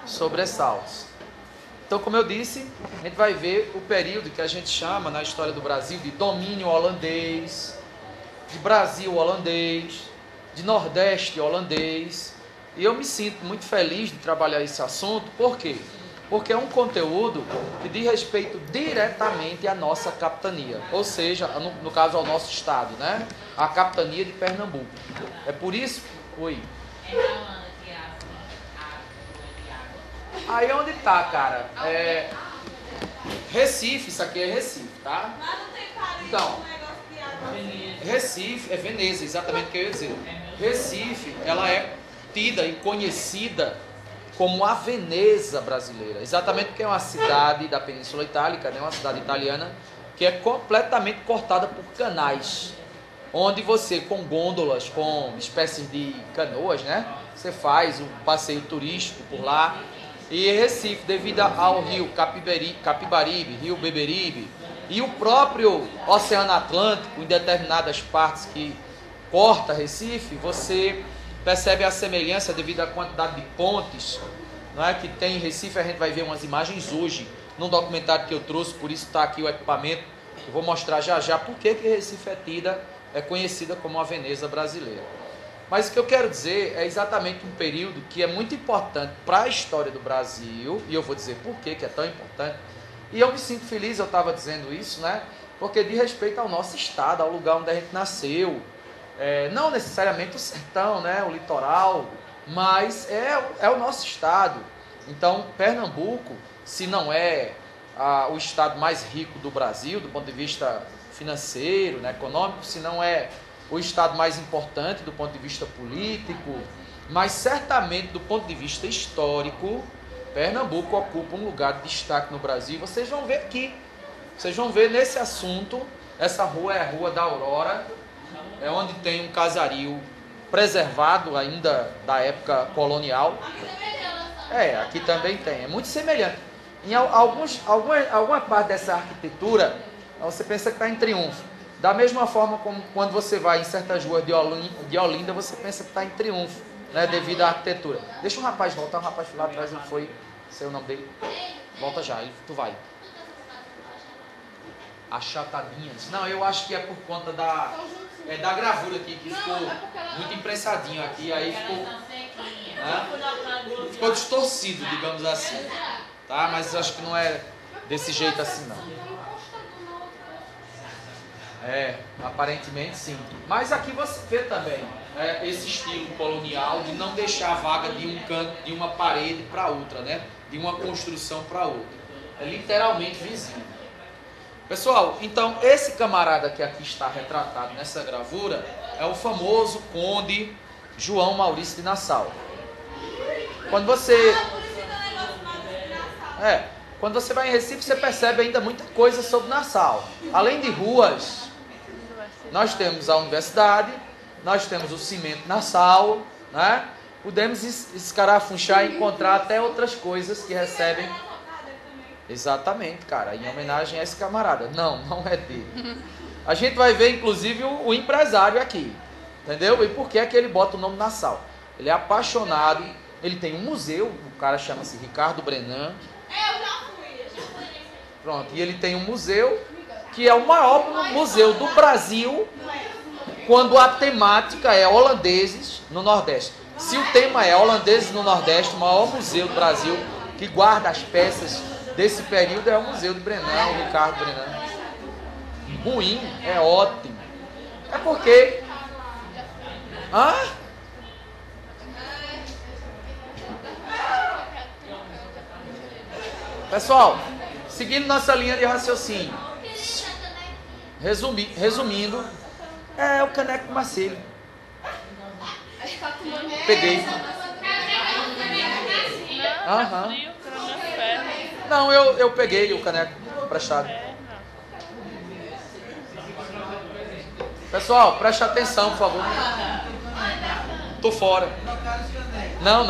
sobressaltos. Então, como eu disse, a gente vai ver o período que a gente chama na história do Brasil de domínio holandês, de Brasil holandês, de Nordeste holandês. E eu me sinto muito feliz de trabalhar esse assunto, por quê? Porque é um conteúdo que diz respeito diretamente à nossa capitania, ou seja, no caso ao nosso estado, né? A capitania de Pernambuco. É por isso... Oi. Aí onde tá, cara? Recife, isso aqui é Recife, tá? Lá não tem parede, Então, negócio de água. Recife, é Veneza, exatamente o que eu ia dizer. Recife, ela é tida e conhecida como a Veneza brasileira, exatamente porque é uma cidade da Península Itálica, né? Uma cidade italiana, que é completamente cortada por canais, onde você, com gôndolas, com espécies de canoas, né? Você faz um passeio turístico por lá. E Recife, devido ao rio Capibaribe, rio Beberibe, e o próprio Oceano Atlântico, em determinadas partes que corta Recife, você percebe a semelhança devido à quantidade de pontes, não é, que tem em Recife. A gente vai ver umas imagens hoje, num documentário que eu trouxe, por isso está aqui o equipamento. Eu vou mostrar já já por que Recife é conhecida como a Veneza brasileira. Mas o que eu quero dizer é exatamente um período que é muito importante para a história do Brasil, e eu vou dizer por que é tão importante. E eu me sinto feliz, eu estava dizendo isso, né? Porque diz respeito ao nosso estado, ao lugar onde a gente nasceu. Não necessariamente o sertão, né? O litoral, mas é o nosso estado. Então, Pernambuco, se não é o estado mais rico do Brasil, do ponto de vista financeiro, né, econômico, se não é o estado mais importante do ponto de vista político, mas certamente do ponto de vista histórico, Pernambuco ocupa um lugar de destaque no Brasil. Vocês vão ver aqui, vocês vão ver nesse assunto. Essa rua é a Rua da Aurora, é onde tem um casario preservado ainda da época colonial. Aqui também tem, é muito semelhante. Em alguma parte dessa arquitetura, você pensa que está em Triunfo. Da mesma forma como quando você vai em certas ruas de Olinda, você pensa que está em Triunfo, né, devido à arquitetura. Deixa o rapaz voltar, o rapaz lá atrás, ele foi, sei o nome dele. Volta já, tu vai. Achatadinhas. Não, eu acho que é por conta da gravura aqui, que ficou muito impressadinho aqui, aí ficou distorcido, digamos assim. Tá? Mas acho que não é desse jeito assim, não. Aparentemente sim. Mas aqui você vê também esse estilo colonial de não deixar a vaga de um canto, de uma parede para outra, né? De uma construção para outra. É literalmente vizinho. Pessoal, então esse camarada que aqui está retratado nessa gravura é o famoso Conde João Maurício de Nassau. Quando você vai em Recife, você percebe ainda muita coisa sobre Nassau. Além de ruas, nós temos a universidade, nós temos o cimento Nassau, né? Podemos escarafunchar e encontrar até outras coisas que recebem. Exatamente, cara, em homenagem a esse camarada. Não é dele. A gente vai ver, inclusive, o empresário aqui, entendeu? E por que é que ele bota o nome Nassau? Ele é apaixonado, ele tem um museu, o cara chama-se Ricardo Brenan. Eu já fui. Pronto, e ele tem um museu, que é o maior museu do Brasil, quando a temática é holandeses no Nordeste. Se o tema é holandeses no Nordeste, o maior museu do Brasil, que guarda as peças desse período, é o Museu de Brenan, o Ricardo Brenan. Ruim, é ótimo. É porque... Pessoal, seguindo nossa linha de raciocínio, resumindo, é o caneco Marcelo. Peguei. Não, eu peguei o caneco emprestado. Pessoal, preste atenção, por favor. Tô fora. Não.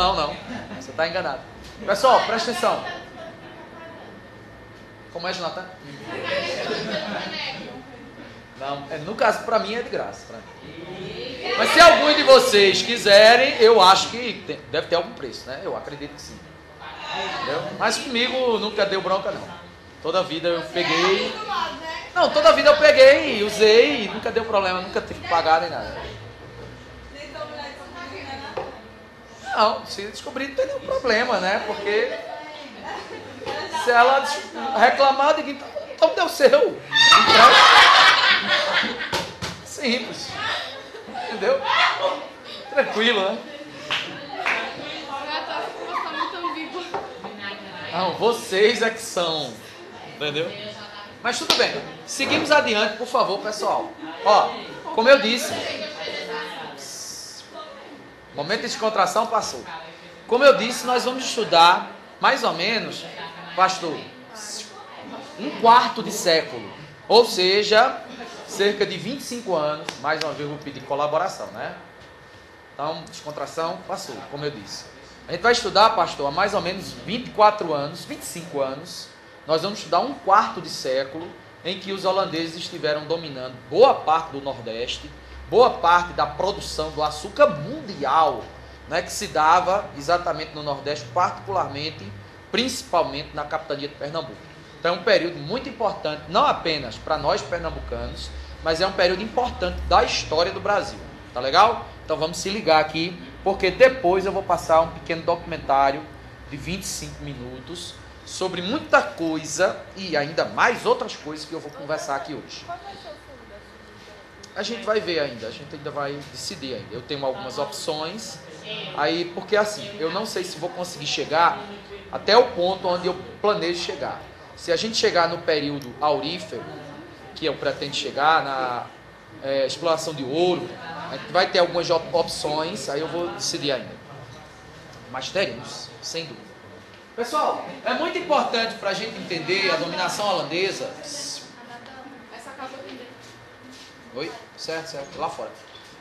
Você está enganado. Pessoal, preste atenção. Como é, Jonathan? Não, no caso, para mim é de graça. Mas se algum de vocês quiserem, eu acho que deve ter algum preço, né? Eu acredito que sim. Entendeu? Mas comigo nunca deu bronca, não. Toda vida eu peguei. Não, toda vida eu peguei, usei e nunca deu problema, nunca tive que pagar nem nada. Não, se descobrir não tem nenhum problema, né? Porque se ela reclamar, eu digo, então deu seu. Então, simples. Entendeu? Tranquilo, né? Não, vocês é que são. Entendeu? Mas tudo bem. Seguimos adiante, por favor, pessoal. Ó, como eu disse, momento de descontração passou. Como eu disse, nós vamos estudar mais ou menos, pastor, um quarto de século. Ou seja, cerca de 25 anos. Mais uma vez eu vou pedir colaboração, né? Então, descontração passou, como eu disse. A gente vai estudar, pastor, há mais ou menos 24 anos, 25 anos. Nós vamos estudar um quarto de século em que os holandeses estiveram dominando boa parte do Nordeste, boa parte da produção do açúcar mundial, né, que se dava exatamente no Nordeste, particularmente, principalmente na capitania de Pernambuco. Então é um período muito importante, não apenas para nós pernambucanos, mas é um período importante da história do Brasil. Tá legal? Então vamos se ligar aqui, porque depois eu vou passar um pequeno documentário de 25 minutos sobre muita coisa e ainda mais outras coisas que eu vou conversar aqui hoje. A gente vai ver ainda, a gente ainda vai decidir ainda. Eu tenho algumas opções, aí porque assim, eu não sei se vou conseguir chegar até o ponto onde eu planejo chegar. Se a gente chegar no período aurífero, que eu pretendo chegar na exploração de ouro, a gente vai ter algumas opções, aí eu vou decidir ainda. Mas teremos, sem dúvida. Pessoal, é muito importante para a gente entender a dominação holandesa. Essa casa aqui. Oi? Certo, lá fora.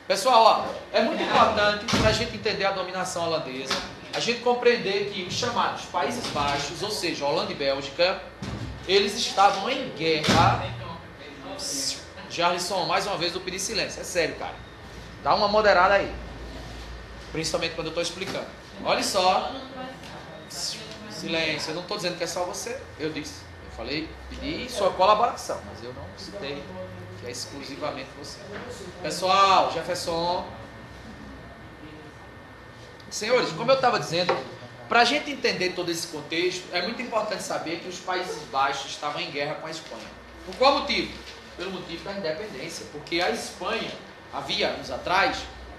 Pessoal, ó, é muito importante para a gente entender a dominação holandesa, a gente compreender que os chamados Países Baixos, ou seja, Holanda e Bélgica, eles estavam em guerra. Jarlisson, mais uma vez eu pedi silêncio, é sério, cara. Dá uma moderada aí. Principalmente quando eu estou explicando. Olha só. Silêncio, eu não estou dizendo que é só você. Eu disse, eu falei, pedi sua colaboração, mas eu não citei que é exclusivamente você. Pessoal, Jefferson. Senhores, como eu estava dizendo, para a gente entender todo esse contexto, é muito importante saber que os Países Baixos estavam em guerra com a Espanha. Por qual motivo? Pelo motivo da independência, porque a Espanha havia, anos atrás,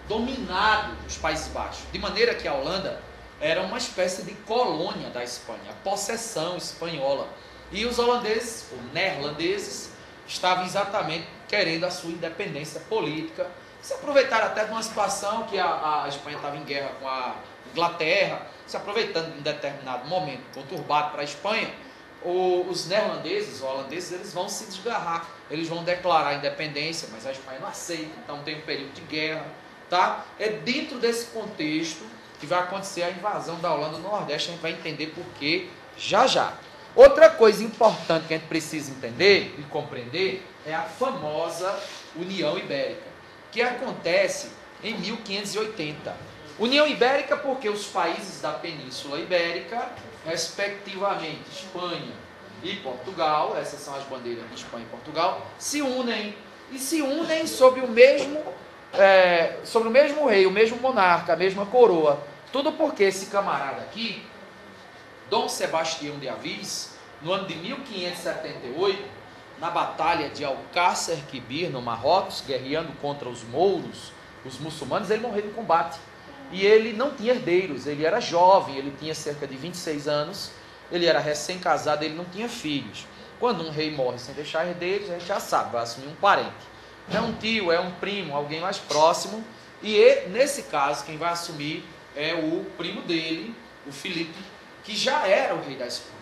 dominado os Países Baixos, de maneira que a Holanda era uma espécie de colônia da Espanha, a possessão espanhola. E os holandeses, ou neerlandeses, estavam exatamente querendo a sua independência política, se aproveitaram até de uma situação que a Espanha estava em guerra com a Inglaterra, se aproveitando de um determinado momento conturbado para a Espanha. Os neerlandeses, os holandeses, eles vão se desgarrar, eles vão declarar a independência, mas a Espanha não aceita, então tem um período de guerra, tá? É dentro desse contexto que vai acontecer a invasão da Holanda no Nordeste, a gente vai entender por quê já já. Outra coisa importante que a gente precisa entender e compreender é a famosa União Ibérica, que acontece em 1580. União Ibérica porque os países da Península Ibérica, respectivamente Espanha e Portugal, essas são as bandeiras de Espanha e Portugal, se unem sob o mesmo rei, o mesmo monarca, a mesma coroa. Tudo porque esse camarada aqui, Dom Sebastião de Avis, no ano de 1578, na batalha de Alcácer Quibir, no Marrocos, guerreando contra os mouros, os muçulmanos, ele morreu em combate. E ele não tinha herdeiros, ele era jovem, ele tinha cerca de 26 anos, ele era recém-casado, ele não tinha filhos. Quando um rei morre sem deixar herdeiros, a gente já sabe, vai assumir um parente. É um tio, é um primo, alguém mais próximo. E nesse caso, quem vai assumir é o primo dele, o Filipe, que já era o rei da Espanha.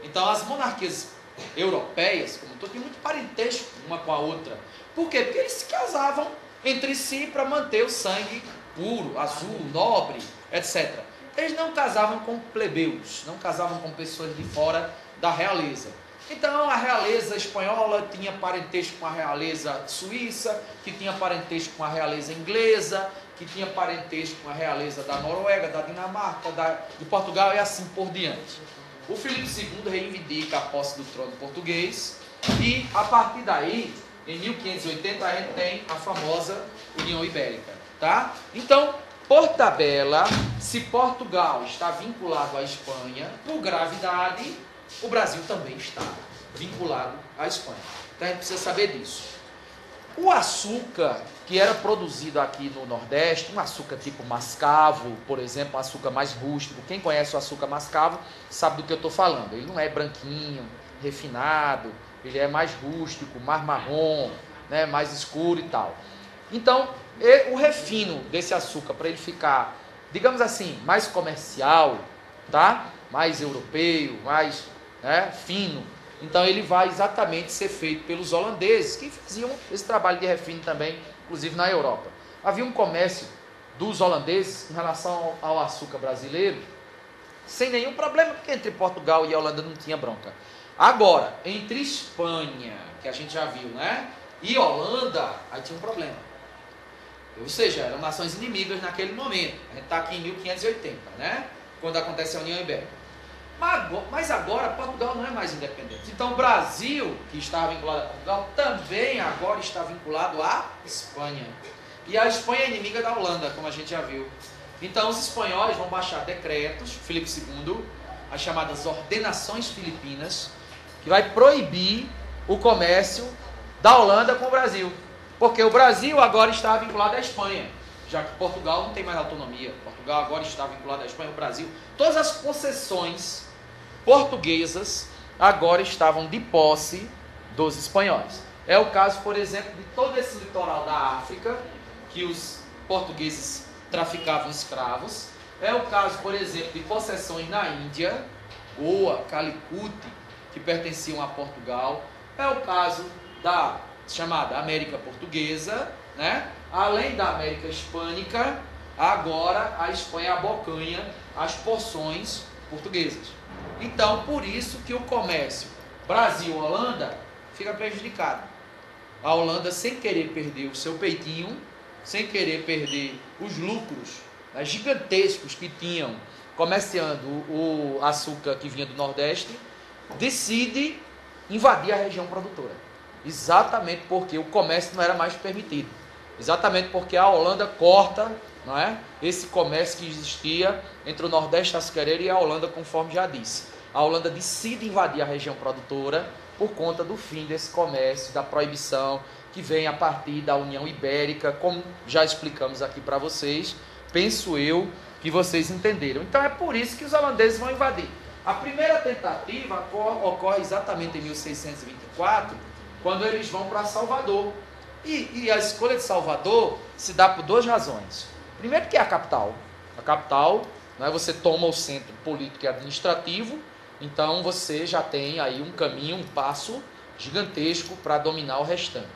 Então as monarquias europeias, como todo, tinham muito parentesco uma com a outra. Por quê? Porque eles se casavam entre si para manter o sangue puro, azul, nobre, etc. Eles não casavam com plebeus, não casavam com pessoas de fora da realeza. Então a realeza espanhola tinha parentesco com a realeza suíça, que tinha parentesco com a realeza inglesa, que tinha parentesco com a realeza da Noruega, da Dinamarca, de Portugal e assim por diante. O Filipe II reivindica a posse do trono português e, a partir daí, em 1580, a gente tem a famosa União Ibérica. Tá? Então, por tabela, se Portugal está vinculado à Espanha, por gravidade, o Brasil também está vinculado à Espanha. Então, a gente precisa saber disso. O açúcar que era produzido aqui no Nordeste, um açúcar tipo mascavo, por exemplo, um açúcar mais rústico. Quem conhece o açúcar mascavo sabe do que eu estou falando. Ele não é branquinho, refinado, ele é mais rústico, mais marrom, né, mais escuro e tal. Então, o refino desse açúcar, para ele ficar, digamos assim, mais comercial, tá? Mais europeu, mais, né, fino, então ele vai exatamente ser feito pelos holandeses, que faziam esse trabalho de refino também, inclusive na Europa. Havia um comércio dos holandeses em relação ao açúcar brasileiro, sem nenhum problema, porque entre Portugal e a Holanda não tinha bronca. Agora, entre Espanha, que a gente já viu, né, e Holanda, aí tinha um problema. Ou seja, eram nações inimigas naquele momento. A gente está aqui em 1580, né, quando acontece a União Ibérica. Mas agora Portugal não é mais independente. Então o Brasil, que estava vinculado a Portugal, também agora está vinculado à Espanha. E a Espanha é inimiga da Holanda, como a gente já viu. Então os espanhóis vão baixar decretos, Filipe II, as chamadas Ordenações Filipinas, que vai proibir o comércio da Holanda com o Brasil. Porque o Brasil agora está vinculado à Espanha, já que Portugal não tem mais autonomia. Portugal agora está vinculado à Espanha, o Brasil. Todas as concessões portuguesas agora estavam de posse dos espanhóis. É o caso, por exemplo, de todo esse litoral da África, que os portugueses traficavam escravos. É o caso, por exemplo, de possessões na Índia, Goa, Calicut, que pertenciam a Portugal. É o caso da chamada América Portuguesa, né? Além da América Hispânica, agora a Espanha abocanha as porções portuguesas. Então, por isso que o comércio Brasil-Holanda fica prejudicado. A Holanda, sem querer perder o seu peitinho, sem querer perder os lucros, né, gigantescos que tinham comerciando o açúcar que vinha do Nordeste, decide invadir a região produtora. Exatamente porque o comércio não era mais permitido. Exatamente porque a Holanda corta, não é, esse comércio que existia entre o Nordeste açucareiro e a Holanda, conforme já disse. A Holanda decide invadir a região produtora por conta do fim desse comércio, da proibição que vem a partir da União Ibérica, como já explicamos aqui para vocês. Penso eu que vocês entenderam. Então é por isso que os holandeses vão invadir. A primeira tentativa ocorre exatamente em 1624, quando eles vão para Salvador. E a escolha de Salvador se dá por duas razões. Primeiro que é a capital. A capital, né, você toma o centro político e administrativo, então você já tem aí um caminho, um passo gigantesco para dominar o restante.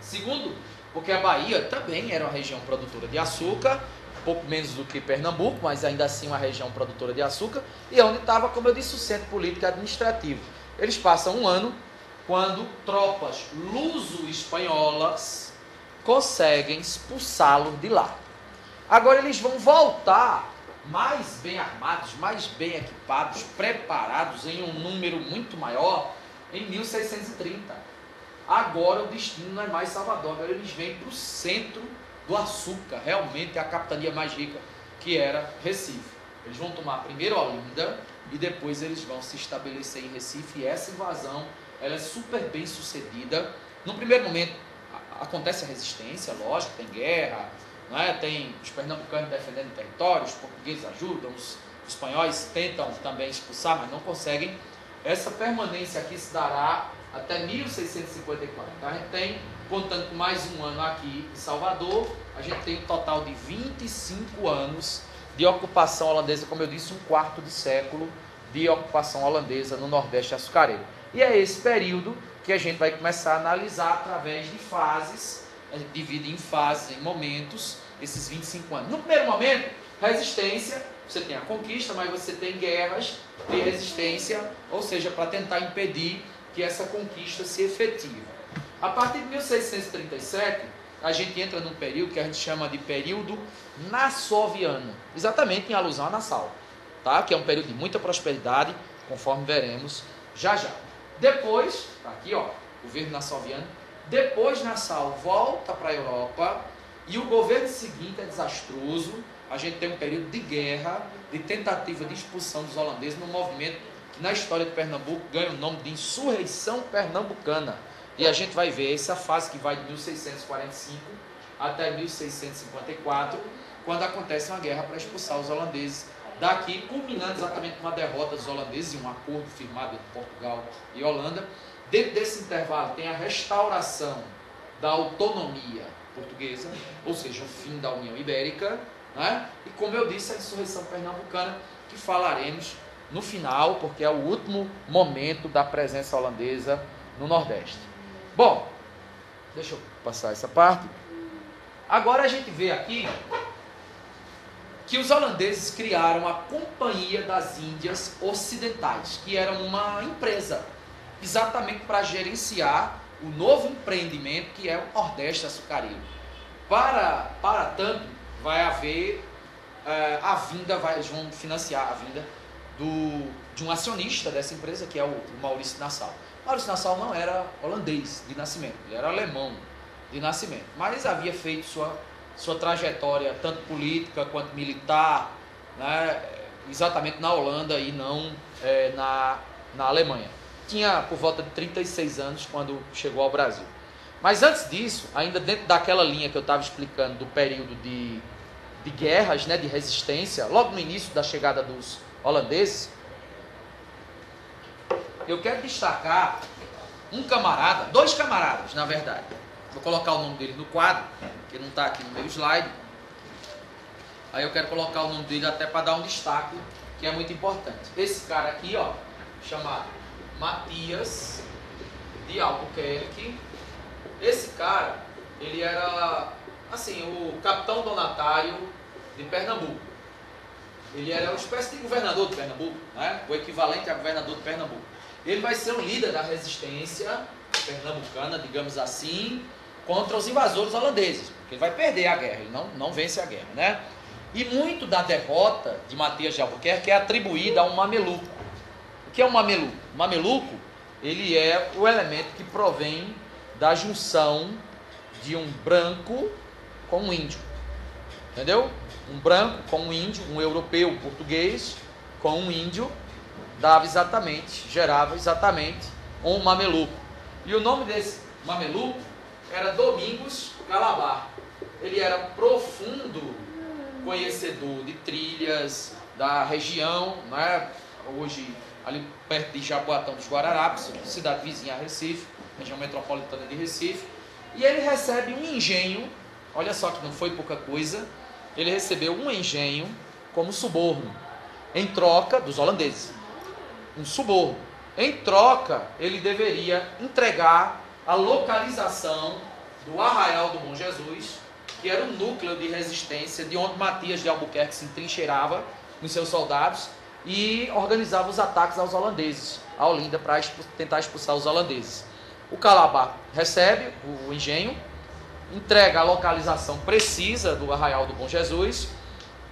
Segundo, porque a Bahia também era uma região produtora de açúcar, pouco menos do que Pernambuco, mas ainda assim uma região produtora de açúcar, e é onde estava, como eu disse, o centro político e administrativo. Eles passam um ano quando tropas luso-espanholas conseguem expulsá-los de lá. Agora eles vão voltar mais bem armados, mais bem equipados, preparados em um número muito maior em 1630. Agora o destino não é mais Salvador, agora eles vêm para o centro do açúcar, realmente a capitania mais rica, que era Recife. Eles vão tomar primeiro Olinda e depois eles vão se estabelecer em Recife, e essa invasão ela é super bem sucedida. No primeiro momento acontece a resistência, lógico, tem guerra, não é? Tem os pernambucanos defendendo território, os portugueses ajudam, os espanhóis tentam também expulsar, mas não conseguem. Essa permanência aqui se dará até 1654. Então a gente tem, contando com mais um ano aqui em Salvador, a gente tem um total de 25 anos de ocupação holandesa, como eu disse, um quarto de século de ocupação holandesa no Nordeste açucareiro. E é esse período que a gente vai começar a analisar através de fases, a gente divide em fases, em momentos, esses 25 anos. No primeiro momento, resistência, você tem a conquista, mas você tem guerras de resistência, ou seja, para tentar impedir que essa conquista se efetive. A partir de 1637, a gente entra num período que a gente chama de período nassoviano, exatamente em alusão a Nassau, tá? Que é um período de muita prosperidade, conforme veremos já já. Depois, tá aqui ó, governo nassoviano, depois Nassau volta para a Europa e o governo seguinte é desastroso. A gente tem um período de guerra, de tentativa de expulsão dos holandeses num movimento que na história de Pernambuco ganha o nome de insurreição pernambucana. E a gente vai ver essa fase que vai de 1645 até 1654, quando acontece uma guerra para expulsar os holandeses daqui, culminando exatamente com uma derrota dos holandeses e um acordo firmado entre Portugal e Holanda. Dentro desse intervalo tem a restauração da autonomia portuguesa, ou seja, o fim da União Ibérica, né? E como eu disse, a insurreição pernambucana, que falaremos no final, porque é o último momento da presença holandesa no Nordeste. Bom, deixa eu passar essa parte. Agora a gente vê aqui que os holandeses criaram a Companhia das Índias Ocidentais, que era uma empresa exatamente para gerenciar o novo empreendimento que é o Nordeste açucareiro. Para tanto, vai haver eles vão financiar a vinda de um acionista dessa empresa, que é o Maurício Nassau. Maurício Nassau não era holandês de nascimento, ele era alemão de nascimento, mas havia feito sua trajetória, tanto política quanto militar, né, exatamente na Holanda e não na Alemanha. Tinha por volta de 36 anos quando chegou ao Brasil. Mas antes disso, ainda dentro daquela linha que eu estava explicando do período de guerras, né, de resistência, logo no início da chegada dos holandeses, eu quero destacar dois camaradas, na verdade. Vou colocar o nome dele no quadro, que não está aqui no meu slide. Aí eu quero colocar o nome dele até para dar um destaque, que é muito importante. Esse cara aqui, ó, chamado Matias de Albuquerque. Esse cara, ele era, assim, o capitão donatário de Pernambuco. Ele era uma espécie de governador de Pernambuco, né? O equivalente a governador de Pernambuco. Ele vai ser o líder da resistência pernambucana, digamos assim, contra os invasores holandeses, porque ele vai perder a guerra, ele não vence a guerra, né? E muito da derrota de Matias de Albuquerque é atribuída a um mameluco. O que é um mameluco? O mameluco, ele é o elemento que provém da junção de um branco com um índio, entendeu? Um branco com um índio, um europeu, um português com um índio, gerava exatamente um mameluco. E o nome desse mameluco era Domingos Calabar. Ele era profundo conhecedor de trilhas da região, né? Hoje ali perto de Jaboatão dos Guararapes, cidade vizinha a Recife, região metropolitana de Recife. E ele recebe um engenho, olha só que não foi pouca coisa, ele recebeu um engenho como suborno, em troca dos holandeses. Um suborno. Em troca, ele deveria entregar a localização do Arraial do Bom Jesus, que era o núcleo de resistência de onde Matias de Albuquerque se entrincheirava com seus soldados e organizava os ataques aos holandeses, a Olinda, para tentar expulsar os holandeses. O Calabar recebe o engenho, entrega a localização precisa do Arraial do Bom Jesus.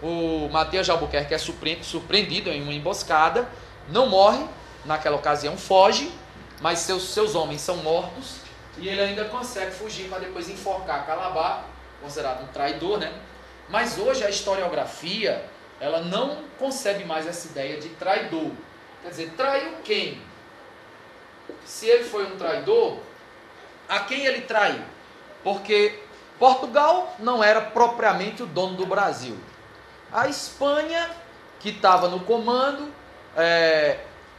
O Matias de Albuquerque é surpreendido em uma emboscada, não morre, naquela ocasião foge, mas seus homens são mortos e ele ainda consegue fugir para depois enforcar Calabar, considerado um traidor, né? Mas hoje a historiografia, ela não concebe mais essa ideia de traidor. Quer dizer, traiu quem? Se ele foi um traidor, a quem ele traiu? Porque Portugal não era propriamente o dono do Brasil. A Espanha, que estava no comando,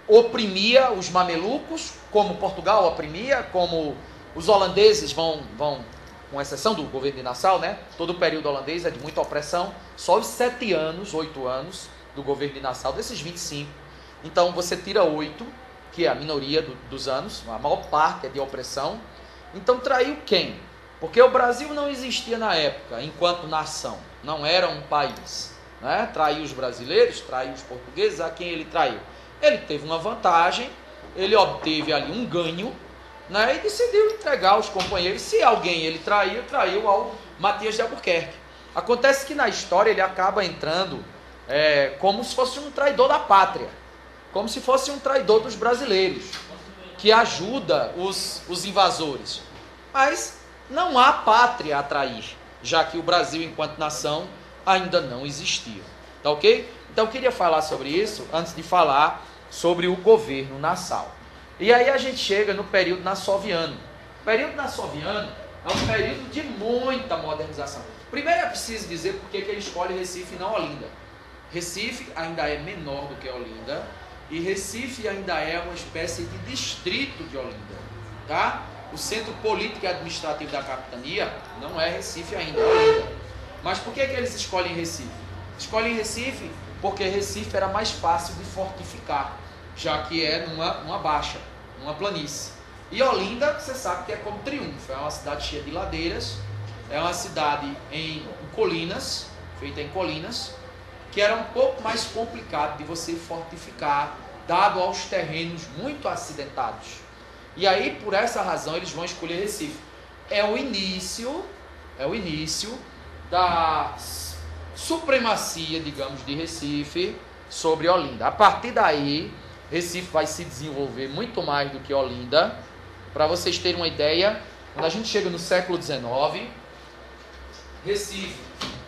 oprimia os mamelucos, como Portugal oprimia, como os holandeses vão, com exceção do governo de Nassau, né? Todo o período holandês é de muita opressão, só os 7 anos, 8 anos do governo de Nassau, desses 25. Então você tira 8, que é a minoria dos anos, a maior parte é de opressão. Então traiu quem? Porque o Brasil não existia na época, enquanto nação, não era um país, né? Traiu os brasileiros, traiu os portugueses, a quem ele traiu? Ele teve uma vantagem, ele obteve ali um ganho, né, e decidiu entregar os companheiros. Se alguém ele traiu ao Matias de Albuquerque. Acontece que na história ele acaba entrando como se fosse um traidor da pátria, como se fosse um traidor dos brasileiros, que ajuda os invasores. Mas não há pátria a trair, já que o Brasil, enquanto nação, ainda não existia. Tá ok? Então eu queria falar sobre isso antes de falar sobre o governo Nassau. E aí a gente chega no período nassoviano. O período nassoviano é um período de muita modernização. Primeiro é preciso dizer por que ele escolhe Recife e não Olinda. Recife ainda é menor do que Olinda, e Recife ainda é uma espécie de distrito de Olinda, tá? O centro político e administrativo da capitania não é Recife ainda, é Olinda. Mas por que eles escolhem Recife? Escolhem Recife porque Recife era mais fácil de fortificar, já que é numa baixa, numa planície. E Olinda, você sabe que é como Triunfo, é uma cidade cheia de ladeiras, é uma cidade em colinas, feita em colinas, que era um pouco mais complicado de você fortificar, dado aos terrenos muito acidentados. E aí, por essa razão, eles vão escolher Recife. É o início da supremacia, digamos, de Recife sobre Olinda. A partir daí, Recife vai se desenvolver muito mais do que Olinda. Para vocês terem uma ideia, quando a gente chega no século XIX, Recife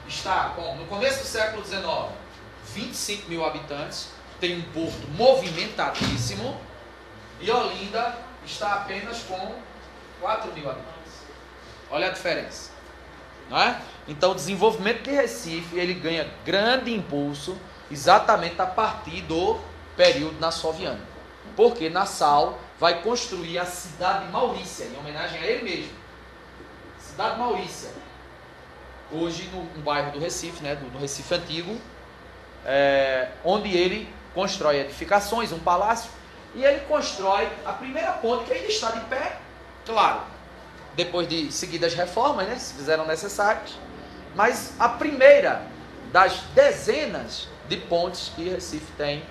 está, no começo do século XIX, 25 mil habitantes, tem um porto movimentadíssimo, e Olinda está apenas com 4 mil habitantes. Olha a diferença, não é? Então o desenvolvimento de Recife, ele ganha grande impulso exatamente a partir do período nassoviano, porque Nassau vai construir a cidade de Maurícia, em homenagem a ele mesmo. Cidade Maurícia, hoje no bairro do Recife, né, do Recife Antigo, onde ele constrói edificações, um palácio, e ele constrói a primeira ponte que ainda está de pé, claro, depois de seguidas reformas, né, se fizeram necessárias, mas a primeira das dezenas de pontes que Recife tem,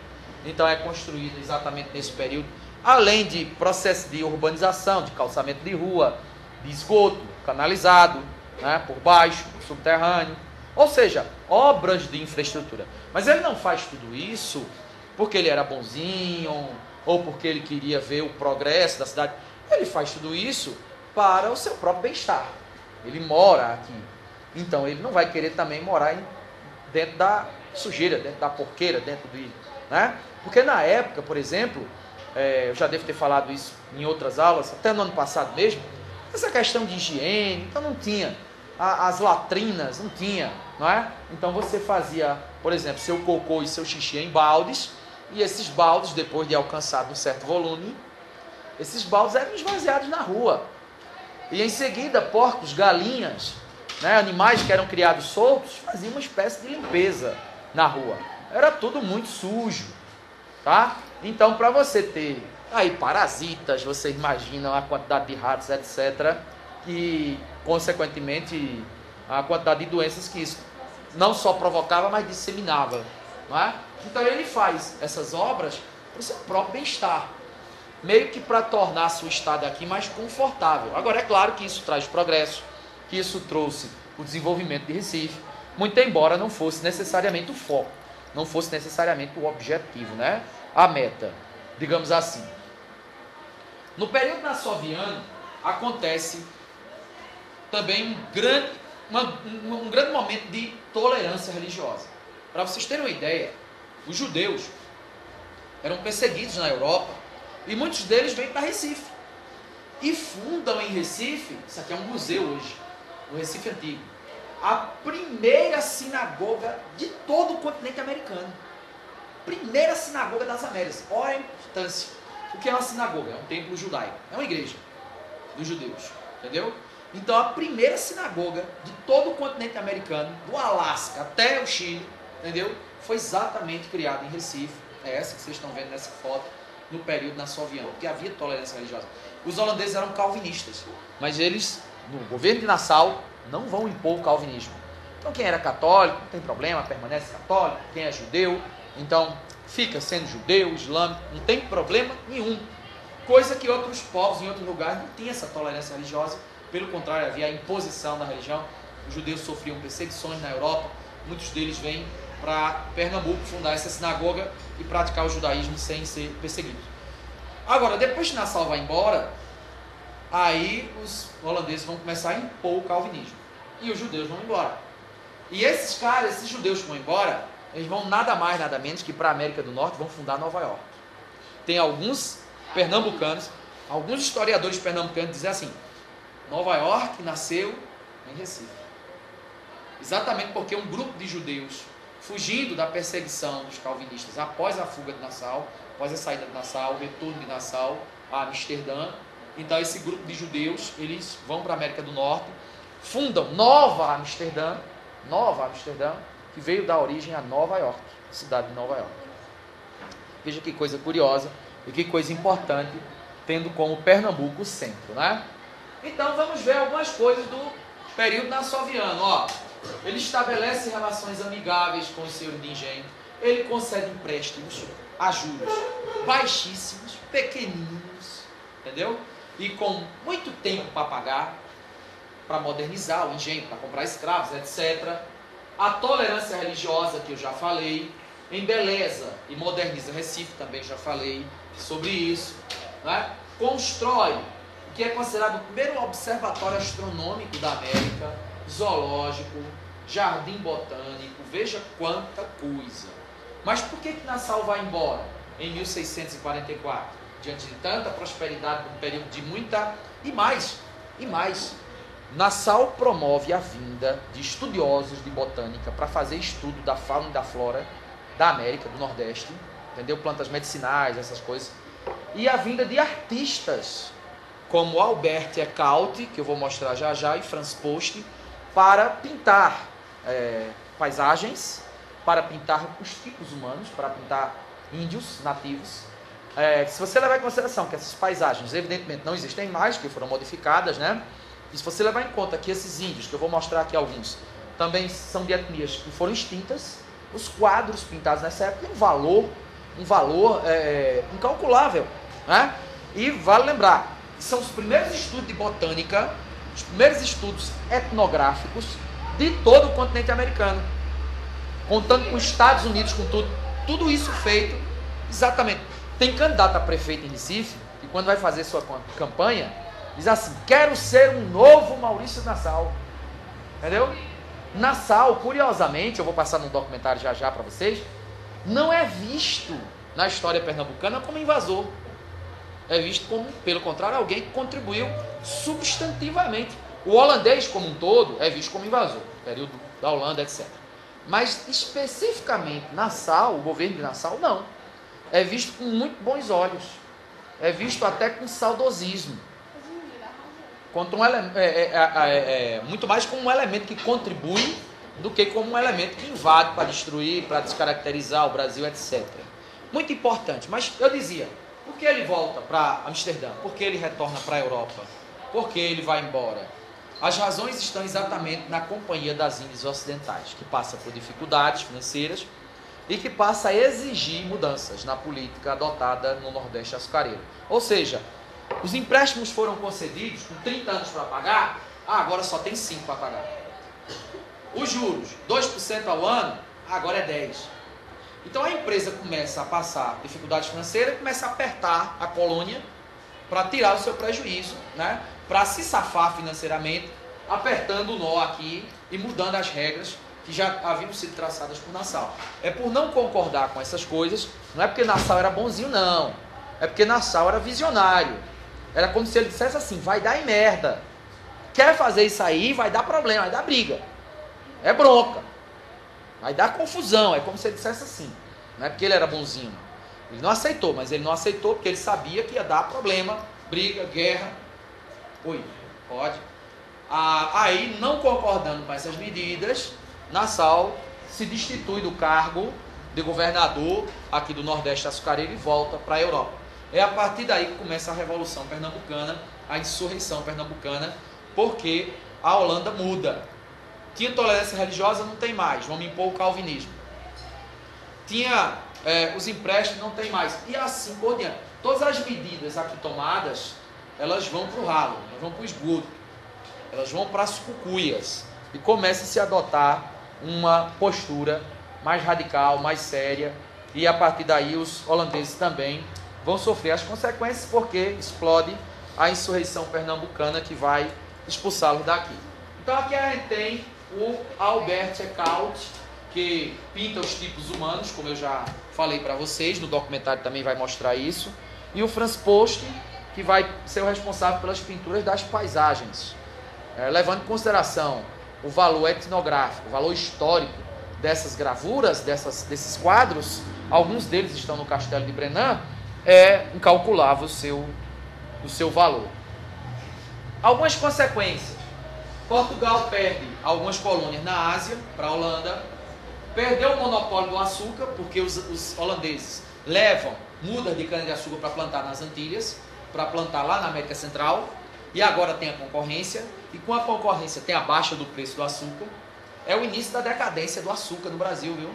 então é construída exatamente nesse período, além de processo de urbanização, de calçamento de rua, de esgoto canalizado, né, por baixo, por subterrâneo, ou seja, obras de infraestrutura. Mas ele não faz tudo isso porque ele era bonzinho, ou porque ele queria ver o progresso da cidade. Ele faz tudo isso para o seu próprio bem-estar. Ele mora aqui, então ele não vai querer também morar dentro da sujeira, dentro da porqueira, dentro de... né? Porque na época, por exemplo, eu já devo ter falado isso em outras aulas, até no ano passado mesmo, essa questão de higiene, então não tinha as latrinas, não tinha, não é? Então você fazia, por exemplo, seu cocô e seu xixi em baldes, e esses baldes, depois de alcançado um certo volume, esses baldes eram esvaziados na rua. E em seguida, porcos, galinhas, né, animais que eram criados soltos, faziam uma espécie de limpeza na rua. Era tudo muito sujo, tá? Então, para você ter aí parasitas, você imagina a quantidade de ratos, etc., e, consequentemente, a quantidade de doenças que isso não só provocava, mas disseminava, não é? Então, ele faz essas obras para o seu próprio bem-estar, meio que para tornar a sua estada aqui mais confortável. Agora, é claro que isso traz progresso, que isso trouxe o desenvolvimento de Recife, muito embora não fosse necessariamente o foco, não fosse necessariamente o objetivo, né? A meta, digamos assim. No período nassoviano, acontece também um grande momento de tolerância religiosa. Para vocês terem uma ideia, os judeus eram perseguidos na Europa, e muitos deles vêm para Recife e fundam em Recife, isso aqui é um museu hoje, no Recife Antigo, a primeira sinagoga de todo o continente americano. Primeira sinagoga das Américas. Olha a importância. O que é uma sinagoga? É um templo judaico, é uma igreja dos judeus, entendeu? Então a primeira sinagoga de todo o continente americano, do Alasca até o Chile, entendeu? Foi exatamente criada em Recife. É essa que vocês estão vendo nessa foto, no período nassoviano, porque havia tolerância religiosa. Os holandeses eram calvinistas, mas eles, no governo de Nassau, não vão impor o calvinismo. Então quem era católico, não tem problema, permanece católico. Quem é judeu, então fica sendo judeu, islâmico, não tem problema nenhum. Coisa que outros povos em outros lugares não tinham essa tolerância religiosa, pelo contrário, havia a imposição da religião. Os judeus sofriam perseguições na Europa, muitos deles vêm para Pernambuco fundar essa sinagoga e praticar o judaísmo sem ser perseguidos. Agora, depois que Nassau vai embora, aí os holandeses vão começar a impor o calvinismo e os judeus vão embora. E esses caras, esses judeus que vão embora, eles vão nada mais, nada menos que para a América do Norte, vão fundar Nova York. Tem alguns pernambucanos, alguns historiadores pernambucanos dizem assim: Nova York nasceu em Recife. Exatamente porque um grupo de judeus, fugindo da perseguição dos calvinistas após a fuga de Nassau, após a saída de Nassau, o retorno de Nassau a Amsterdã, então esse grupo de judeus, eles vão para a América do Norte, fundam Nova Amsterdã, que veio dar origem a Nova York, a cidade de Nova York. Veja que coisa curiosa e que coisa importante, tendo como Pernambuco o centro, né? Então vamos ver algumas coisas do período nassoviano. Ó, ele estabelece relações amigáveis com os senhores de engenho, ele concede empréstimos a juros baixíssimos, pequeninos, entendeu? E com muito tempo para pagar, para modernizar o engenho, para comprar escravos, etc. A tolerância religiosa, que eu já falei, embeleza e moderniza Recife, também já falei sobre isso, né? Constrói o que é considerado o primeiro observatório astronômico da América, zoológico, jardim botânico, veja quanta coisa. Mas por que Nassau vai embora em 1644? Diante de tanta prosperidade, num período de muita... E mais. Nassau promove a vinda de estudiosos de botânica para fazer estudo da fauna e da flora da América do Nordeste, entendeu? Plantas medicinais, essas coisas. E a vinda de artistas como Albert Ecaute, que eu vou mostrar já já, e Franz Post, para pintar paisagens, para pintar os tipos humanos, para pintar índios nativos. Se você levar em consideração que essas paisagens evidentemente não existem mais, que foram modificadas, né? E se você levar em conta que esses índios, que eu vou mostrar aqui alguns, também são de etnias que foram extintas, os quadros pintados nessa época têm um valor incalculável, né? E vale lembrar, são os primeiros estudos de botânica, os primeiros estudos etnográficos de todo o continente americano, contando com os Estados Unidos, com tudo isso feito exatamente. Tem candidato a prefeito em Recife, e quando vai fazer sua campanha, diz assim: quero ser um novo Maurício Nassau. Entendeu? Nassau, curiosamente, eu vou passar num documentário já já para vocês, não é visto na história pernambucana como invasor. É visto como, pelo contrário, alguém que contribuiu substantivamente. O holandês como um todo é visto como invasor, período da Holanda, etc. Mas especificamente Nassau, o governo de Nassau, não. É visto com muito bons olhos. É visto até com saudosismo. Quanto muito mais como um elemento que contribui do que como um elemento que invade para destruir, para descaracterizar o Brasil, etc. Muito importante. Mas eu dizia, por que ele volta para Amsterdã? Por que ele retorna para a Europa? Por que ele vai embora? As razões estão exatamente na Companhia das Índias Ocidentais, que passa por dificuldades financeiras e que passa a exigir mudanças na política adotada no Nordeste açucareiro. Ou seja, os empréstimos foram concedidos com 30 anos para pagar, agora só tem 5 para pagar. Os juros, 2% ao ano, agora é 10%. Então a empresa começa a passar dificuldades financeiras, começa a apertar a colônia para tirar o seu prejuízo, né? Para se safar financeiramente, apertando o nó aqui e mudando as regras que já haviam sido traçadas por Nassau. É por não concordar com essas coisas, não é porque Nassau era bonzinho, não. É porque Nassau era visionário. Era como se ele dissesse assim: vai dar em merda. Quer fazer isso aí, vai dar problema, vai dar briga. É bronca. Vai dar confusão. É como se ele dissesse assim. Não é porque ele era bonzinho, não. Ele não aceitou, mas ele não aceitou porque ele sabia que ia dar problema, briga, guerra. Oi, pode. Aí, não concordando com essas medidas, Nassau se destitui do cargo de governador aqui do Nordeste açucareiro e volta para a Europa. É a partir daí que começa a Revolução Pernambucana, a insurreição pernambucana, porque a Holanda muda. Tinha tolerância religiosa, não tem mais, vamos impor o calvinismo. Tinha os empréstimos não tem mais. E assim por diante. Todas as medidas aqui tomadas, elas vão para o ralo, elas vão para o esgoto, elas vão para as cucuias. E começa a se adotar uma postura mais radical, mais séria. E a partir daí os holandeses também vão sofrer as consequências, porque explode a insurreição pernambucana que vai expulsá-los daqui. Então aqui a gente tem o Albert Eckhout, que pinta os tipos humanos, como eu já falei para vocês, no documentário também vai mostrar isso. E o Franz Post, que vai ser o responsável pelas pinturas das paisagens, levando em consideração o valor etnográfico, o valor histórico dessas gravuras, desses quadros. Alguns deles estão no Castelo de Brenan, é incalculável o seu valor. Algumas consequências. Portugal perde algumas colônias na Ásia para a Holanda, perdeu o monopólio do açúcar, porque os holandeses levam mudas de cana-de-açúcar para plantar nas Antilhas, para plantar lá na América Central, e agora tem a concorrência, e com a concorrência tem a baixa do preço do açúcar. É o início da decadência do açúcar no Brasil, viu?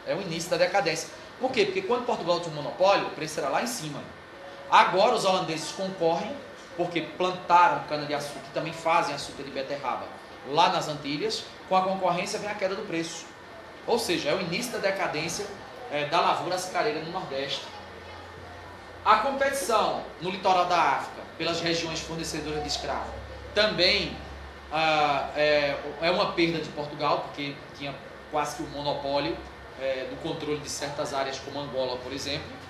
É o início da decadência. Por quê? Porque quando Portugal tinha um monopólio, o preço era lá em cima. Agora os holandeses concorrem, porque plantaram cana-de-açúcar e também fazem açúcar de beterraba lá nas Antilhas. Com a concorrência vem a queda do preço. Ou seja, é o início da decadência da lavoura açucareira no Nordeste. A competição no litoral da África pelas regiões fornecedoras de escravos também é uma perda de Portugal, porque tinha quase que um monopólio do controle de certas áreas, como Angola, por exemplo.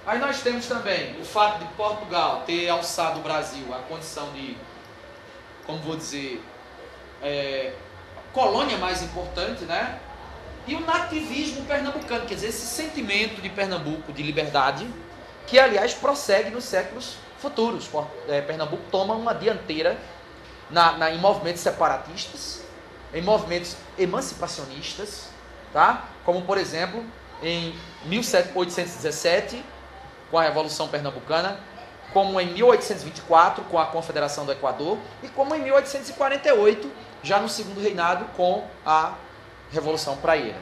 Aí nós temos também o fato de Portugal ter alçado o Brasil à condição de, como vou dizer, colônia mais importante, né? E o nativismo pernambucano, quer dizer, esse sentimento de Pernambuco, de liberdade, que aliás prossegue nos séculos futuros. Pernambuco toma uma dianteira em movimentos separatistas, em movimentos emancipacionistas, tá? Como por exemplo em 1817 com a Revolução Pernambucana, como em 1824 com a Confederação do Equador e como em 1848 já no segundo reinado com a Revolução Praieira.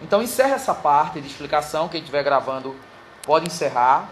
Então encerra essa parte de explicação. Quem estiver gravando pode encerrar.